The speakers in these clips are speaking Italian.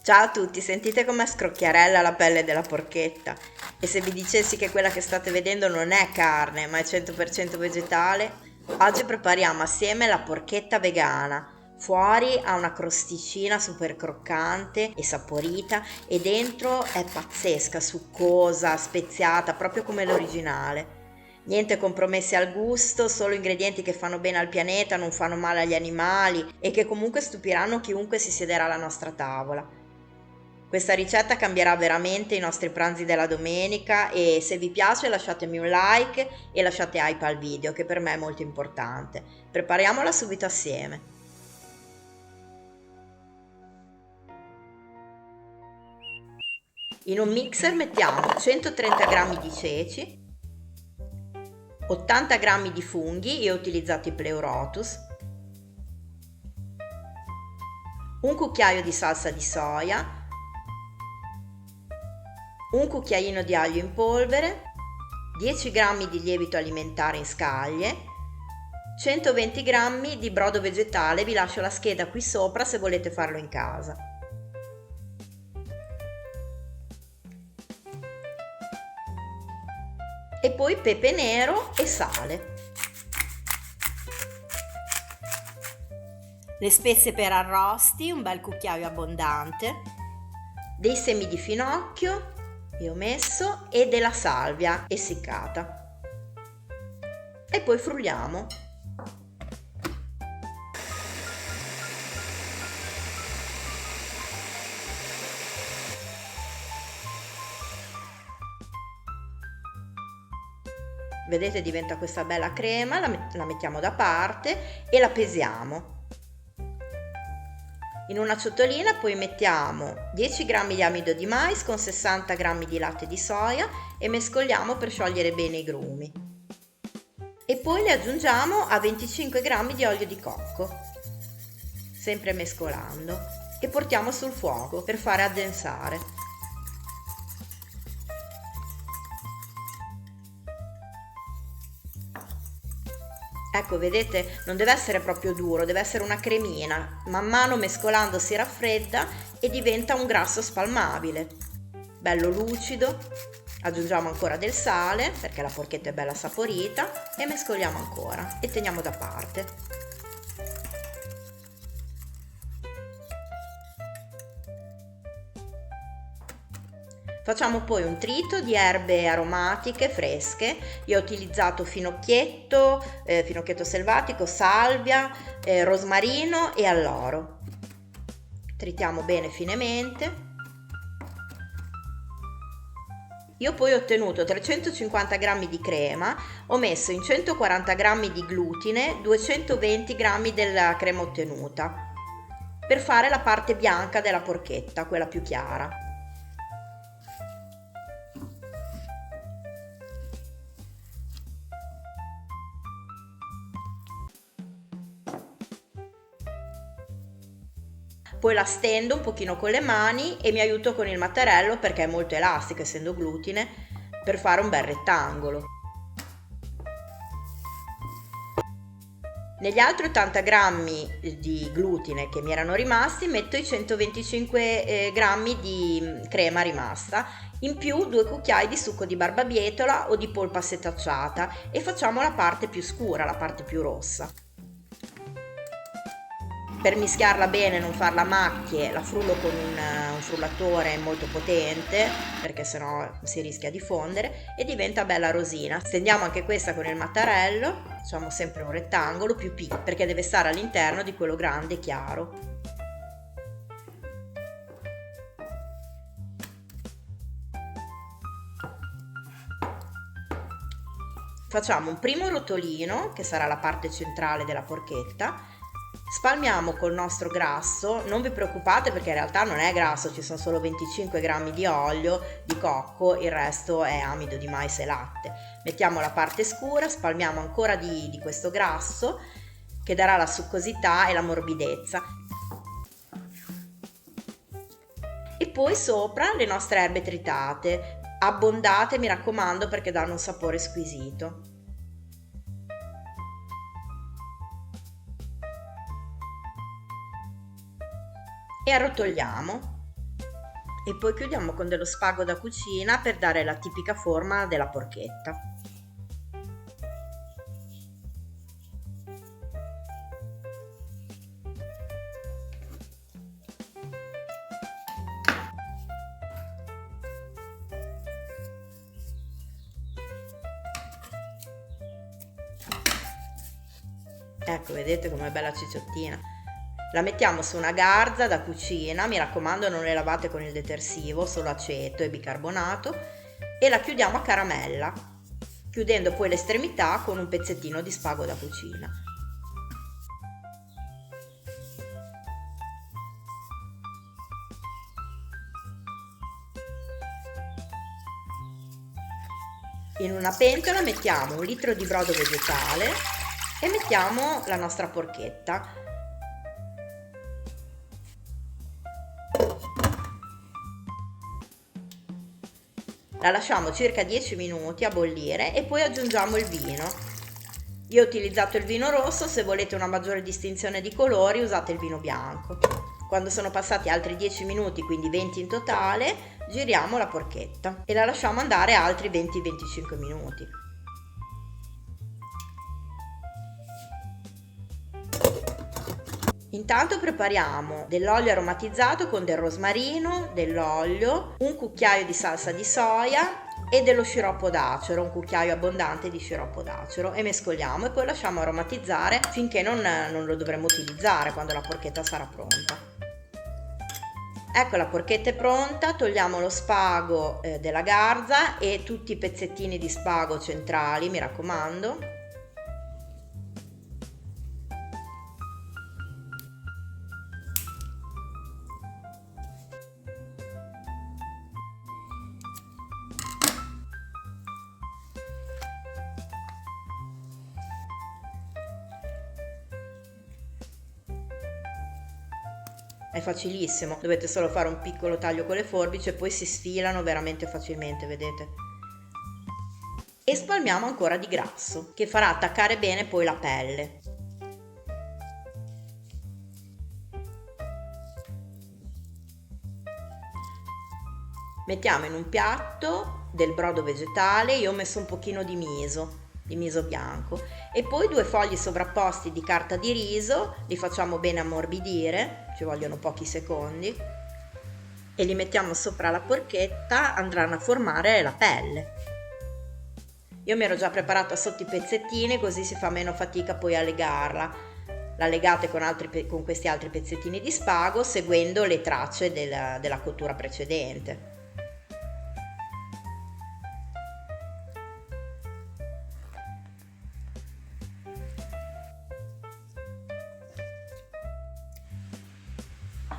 Ciao a tutti, sentite com'è scrocchiarella la pelle della porchetta? E se vi dicessi che quella che state vedendo non è carne, ma è 100% vegetale? Oggi prepariamo assieme la porchetta vegana. Fuori ha una crosticina super croccante e saporita e dentro è pazzesca, succosa, speziata, proprio come l'originale. Niente compromessi al gusto, solo ingredienti che fanno bene al pianeta, non fanno male agli animali e che comunque stupiranno chiunque si siederà alla nostra tavola. Questa ricetta cambierà veramente i nostri pranzi della domenica e se vi piace lasciatemi un like e lasciate hype al video che per me è molto importante. Prepariamola subito assieme. In un mixer mettiamo 130 g di ceci, 80 g di funghi, io ho utilizzato i Pleurotus, un cucchiaio di salsa di soia, un cucchiaino di aglio in polvere, 10 g di lievito alimentare in scaglie, 120 g di brodo vegetale, vi lascio la scheda qui sopra se volete farlo in casa. E poi pepe nero e sale. Le spezie per arrosti, un bel cucchiaio abbondante, dei semi di finocchio, io ho messo, e della salvia essiccata. E poi frulliamo. Vedete, diventa questa bella crema, la mettiamo da parte e la pesiamo. In una ciotolina poi mettiamo 10 g di amido di mais con 60 g di latte di soia e mescoliamo per sciogliere bene i grumi. E poi le aggiungiamo a 25 g di olio di cocco, sempre mescolando, e portiamo sul fuoco per fare addensare. Ecco, vedete, non deve essere proprio duro, deve essere una cremina. Man mano mescolando si raffredda e diventa un grasso spalmabile. Bello lucido. Aggiungiamo ancora del sale, perché la porchetta è bella saporita, e mescoliamo ancora e teniamo da parte. Facciamo poi un trito di erbe aromatiche fresche. Io ho utilizzato finocchietto selvatico, salvia, rosmarino e alloro. Tritiamo bene finemente. Io poi ho ottenuto 350 g di crema, ho messo in 140 g di glutine, 220 g della crema ottenuta, per fare la parte bianca della porchetta, quella più chiara. Poi la stendo un pochino con le mani e mi aiuto con il mattarello perché è molto elastico essendo glutine per fare un bel rettangolo. Negli altri 80 grammi di glutine che mi erano rimasti metto i 125 grammi di crema rimasta, in più 2 cucchiai di succo di barbabietola o di polpa setacciata e facciamo la parte più scura, la parte più rossa. Per mischiarla bene, non farla a macchie, la frullo con un frullatore molto potente perché sennò si rischia di fondere e diventa bella rosina. Stendiamo anche questa con il mattarello, facciamo sempre un rettangolo più piccolo perché deve stare all'interno di quello grande e chiaro. Facciamo un primo rotolino che sarà la parte centrale della porchetta. Spalmiamo col nostro grasso, non vi preoccupate perché in realtà non è grasso, ci sono solo 25 grammi di olio di cocco, il resto è amido di mais e latte. Mettiamo la parte scura, spalmiamo ancora di questo grasso che darà la succosità e la morbidezza. E poi sopra le nostre erbe tritate, abbondate mi raccomando perché danno un sapore squisito. E arrotoliamo. e poi chiudiamo con dello spago da cucina per dare la tipica forma della porchetta. Ecco, vedete com'è bella cicciottina. La mettiamo su una garza da cucina, mi raccomando non le lavate con il detersivo, solo aceto e bicarbonato, e la chiudiamo a caramella, chiudendo poi l'estremità con un pezzettino di spago da cucina. In una pentola mettiamo 1 litro di brodo vegetale e mettiamo la nostra porchetta. La lasciamo circa 10 minuti a bollire e poi aggiungiamo il vino. Io ho utilizzato il vino rosso, se volete una maggiore distinzione di colori usate il vino bianco. Quando sono passati altri 10 minuti, quindi 20 in totale, giriamo la porchetta e la lasciamo andare altri 20-25 minuti. Intanto prepariamo dell'olio aromatizzato con del rosmarino, dell'olio, un cucchiaio di salsa di soia e dello sciroppo d'acero, un cucchiaio abbondante di sciroppo d'acero, e mescoliamo e poi lasciamo aromatizzare finché non lo dovremo utilizzare quando la porchetta sarà pronta. Ecco, la porchetta è pronta, togliamo lo spago della garza e tutti i pezzettini di spago centrali, mi raccomando. È facilissimo, dovete solo fare un piccolo taglio con le forbici e poi si sfilano veramente facilmente, vedete? E spalmiamo ancora di grasso, che farà attaccare bene poi la pelle. Mettiamo in un piatto del brodo vegetale, io ho messo un pochino di miso bianco, e poi 2 fogli sovrapposti di carta di riso, li facciamo bene ammorbidire, ci vogliono pochi secondi, e li mettiamo sopra la porchetta, andranno a formare la pelle. Io mi ero già preparata sotto i pezzettini, così si fa meno fatica poi a legarla. La legate con questi altri pezzettini di spago, seguendo le tracce della cottura precedente.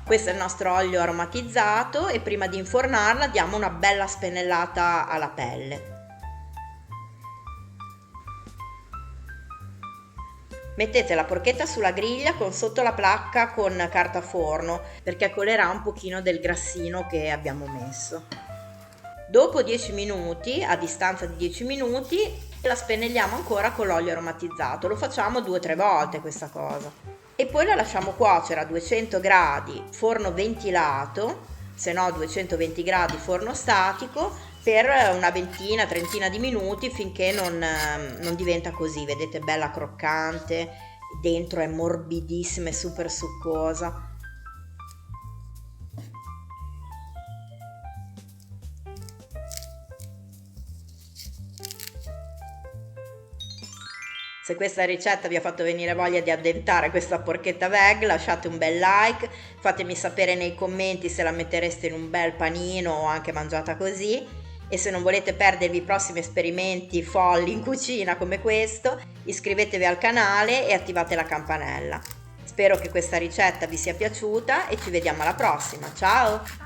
Questo è il nostro olio aromatizzato e prima di infornarla diamo una bella spennellata alla pelle. Mettete la porchetta sulla griglia con sotto la placca con carta forno, perché colerà un pochino del grassino che abbiamo messo. Dopo 10 minuti, a distanza di 10 minuti, la spennelliamo ancora con l'olio aromatizzato. Lo facciamo 2 o 3 volte questa cosa. E poi la lasciamo cuocere a 200 gradi forno ventilato, se no 220 gradi forno statico, per una ventina, trentina di minuti, finché non diventa così, vedete, bella croccante, dentro è morbidissima e super succosa. Se questa ricetta vi ha fatto venire voglia di addentare questa porchetta veg, lasciate un bel like, fatemi sapere nei commenti se la mettereste in un bel panino o anche mangiata così, e se non volete perdervi i prossimi esperimenti folli in cucina come questo, iscrivetevi al canale e attivate la campanella. Spero che questa ricetta vi sia piaciuta e ci vediamo alla prossima, ciao!